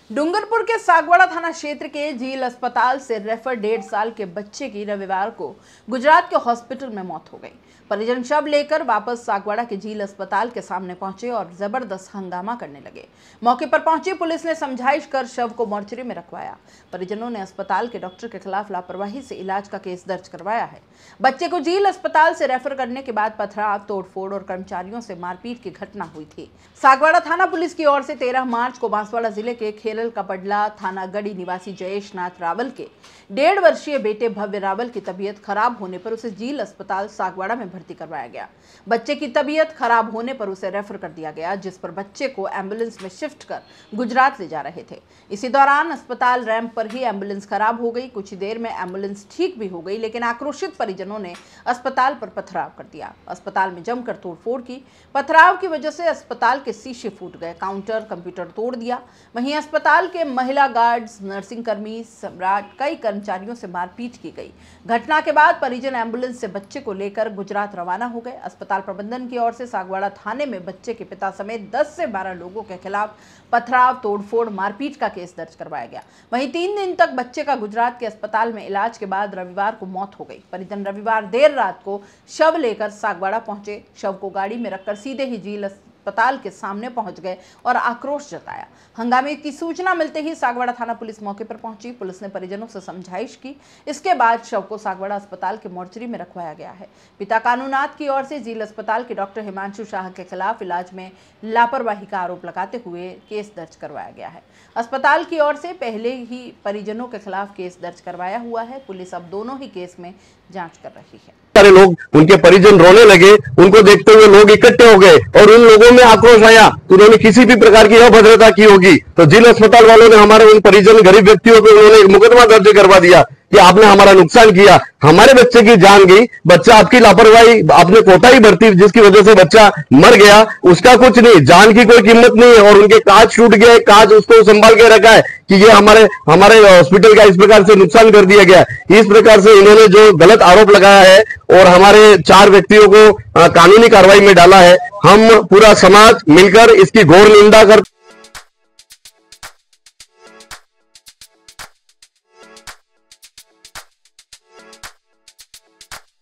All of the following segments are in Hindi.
डूंगरपुर के सागवाड़ा थाना क्षेत्र के झील अस्पताल से रेफर 1.5 साल के बच्चे की रविवार को गुजरात के हॉस्पिटल में मौत हो गई। परिजन शव लेकर वापस सागवाड़ा के झील अस्पताल के सामने पहुंचे और जबरदस्त हंगामा करने लगे। मौके पर पहुंची पुलिस ने समझाइश कर शव को मोर्चरी में रखवाया। परिजनों ने अस्पताल के डॉक्टर के खिलाफ लापरवाही से इलाज का केस दर्ज करवाया है। बच्चे को झील अस्पताल से रेफर करने के बाद पथराव, तोड़फोड़ और कर्मचारियों से मारपीट की घटना हुई थी। सागवाड़ा थाना पुलिस की ओर से 13 मार्च को बांसवाड़ा जिले के खेरल कपडला थाना गढ़ी निवासी जयेश नाथ रावल के 1.5 वर्षीय बेटे भव्य रावल की तबीयत खराब होने पर उसे झील अस्पताल सागवाड़ा में भर्ती करवाया गया। बच्चे की तबीयत खराब होने पर उसे रेफर कर दिया गया, जिस पर बच्चे को एम्बुलेंस में शिफ्ट कर गुजरात ले जा रहे थे। इसी दौरान अस्पताल रैंप पर ही एम्बुलेंस खराब हो गई। कुछ ही देर में एम्बुलेंस ठीक भी हो गई, लेकिन आक्रोशित परिजनों ने अस्पताल पर पथराव कर दिया। अस्पताल में जमकर तोड़फोड़ की। पथराव की वजह से अस्पताल के शीशे फूट गए, काउंटर, कंप्यूटर तोड़ दिया। वहीं अस्पताल के महिला गार्ड्स, नर्सिंग कर्मी, सम्राट, कई कर्मचारियों से मारपीट की गई। घटना के बाद परिजन एम्बुलेंस से बच्चे को लेकर गुजरात रवाना हो गए। अस्पताल प्रबंधन की ओर से सागवाड़ा थाने में बच्चे के पिता समेत 10 से 12 लोगों के खिलाफ पथराव, तोड़फोड़, मारपीट का केस दर्ज करवाया गया। वहीं 3 दिन तक बच्चे का गुजरात के अस्पताल में इलाज के बाद रविवार को मौत हो गई। परिजन रविवार देर रात को शव लेकर सागवाड़ा पहुंचे। शव को गाड़ी में रखकर सीधे ही झील अस्पताल के सामने पहुंच गए और आक्रोश जताया। हंगामे की सूचना मिलते ही सागवाड़ा थाना पुलिस मौके पर पहुंची। पुलिस ने परिजनों से समझाइश की। इसके बाद शव को सागवाड़ा अस्पताल के मोर्चरी में रखवाया गया है। पिता कानूनाथ की ओर से झील अस्पताल के डॉक्टर हिमांशु शाह के खिलाफ इलाज में लापरवाही का आरोप लगाते हुए केस दर्ज करवाया गया है। अस्पताल की ओर से पहले ही परिजनों के खिलाफ केस दर्ज करवाया हुआ है। पुलिस अब दोनों ही केस में जांच कर रही है। सारे लोग, उनके परिजन रोने लगे। उनको देखते हुए लोग इकट्ठे हो गए और उन लोगों में आक्रोश आया। उन्होंने किसी भी प्रकार की अभद्रता की होगी तो झील अस्पताल वालों ने हमारे उन परिजन, गरीब व्यक्तियों को उन्होंने एक मुकदमा दर्ज करवा दिया कि आपने हमारा नुकसान किया, हमारे बच्चे की जान गई, बच्चा आपकी लापरवाही, आपने कोताही बरती जिसकी वजह से बच्चा मर गया, उसका कुछ नहीं, जान की कोई कीमत नहीं है। और उनके कांच टूट गए, कांच उसको संभाल के रखा है कि ये हमारे हॉस्पिटल का इस प्रकार से नुकसान कर दिया गया। इस प्रकार से इन्होंने जो गलत आरोप लगाया है और हमारे 4 व्यक्तियों को कानूनी कार्रवाई में डाला है, हम पूरा समाज मिलकर इसकी घोर निंदा कर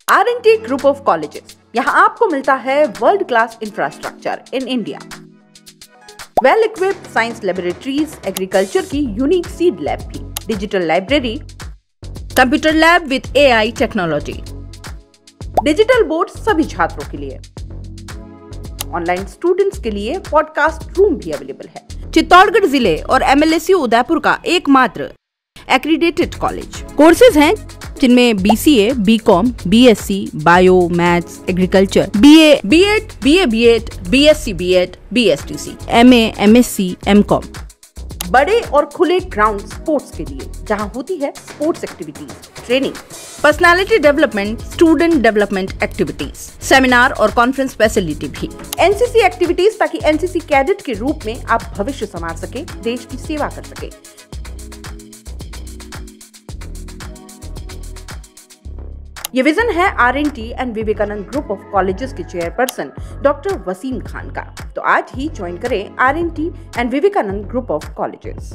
R&T ग्रुप ऑफ कॉलेजेस। यहाँ आपको मिलता है world class infrastructure in India, well equipped science laboratories, agriculture की यूनिक सीड लैब भी, digital library, computer lab with AI technology, digital board सभी छात्रों के लिए, ऑनलाइन स्टूडेंट्स के लिए पॉडकास्ट रूम भी अवेलेबल है। चित्तौड़गढ़ जिले और MLSU उदयपुर का एकमात्र एक्रीडेटेड कॉलेज। कोर्सेज हैं जिनमें BCA, BCom, BSc, bio, maths, agriculture, BA, B.Ed, BA, B.Ed, BSc, B.Ed, BSTC, MA, MSc, MCom। बड़े और खुले ग्राउंड स्पोर्ट्स के लिए, जहां होती है sports activities, training, personality development, student development activities, seminar और कॉन्फ्रेंस फैसिलिटी भी, NCC एक्टिविटीज, ताकि NCC कैडेट के रूप में आप भविष्य संवार सके, देश की सेवा कर सके। ये विजन है R&T and Vivekananda group of colleges के चेयरपर्सन डॉक्टर वसीम खान का। तो आज ही ज्वाइन करें R&T and Vivekananda group of colleges.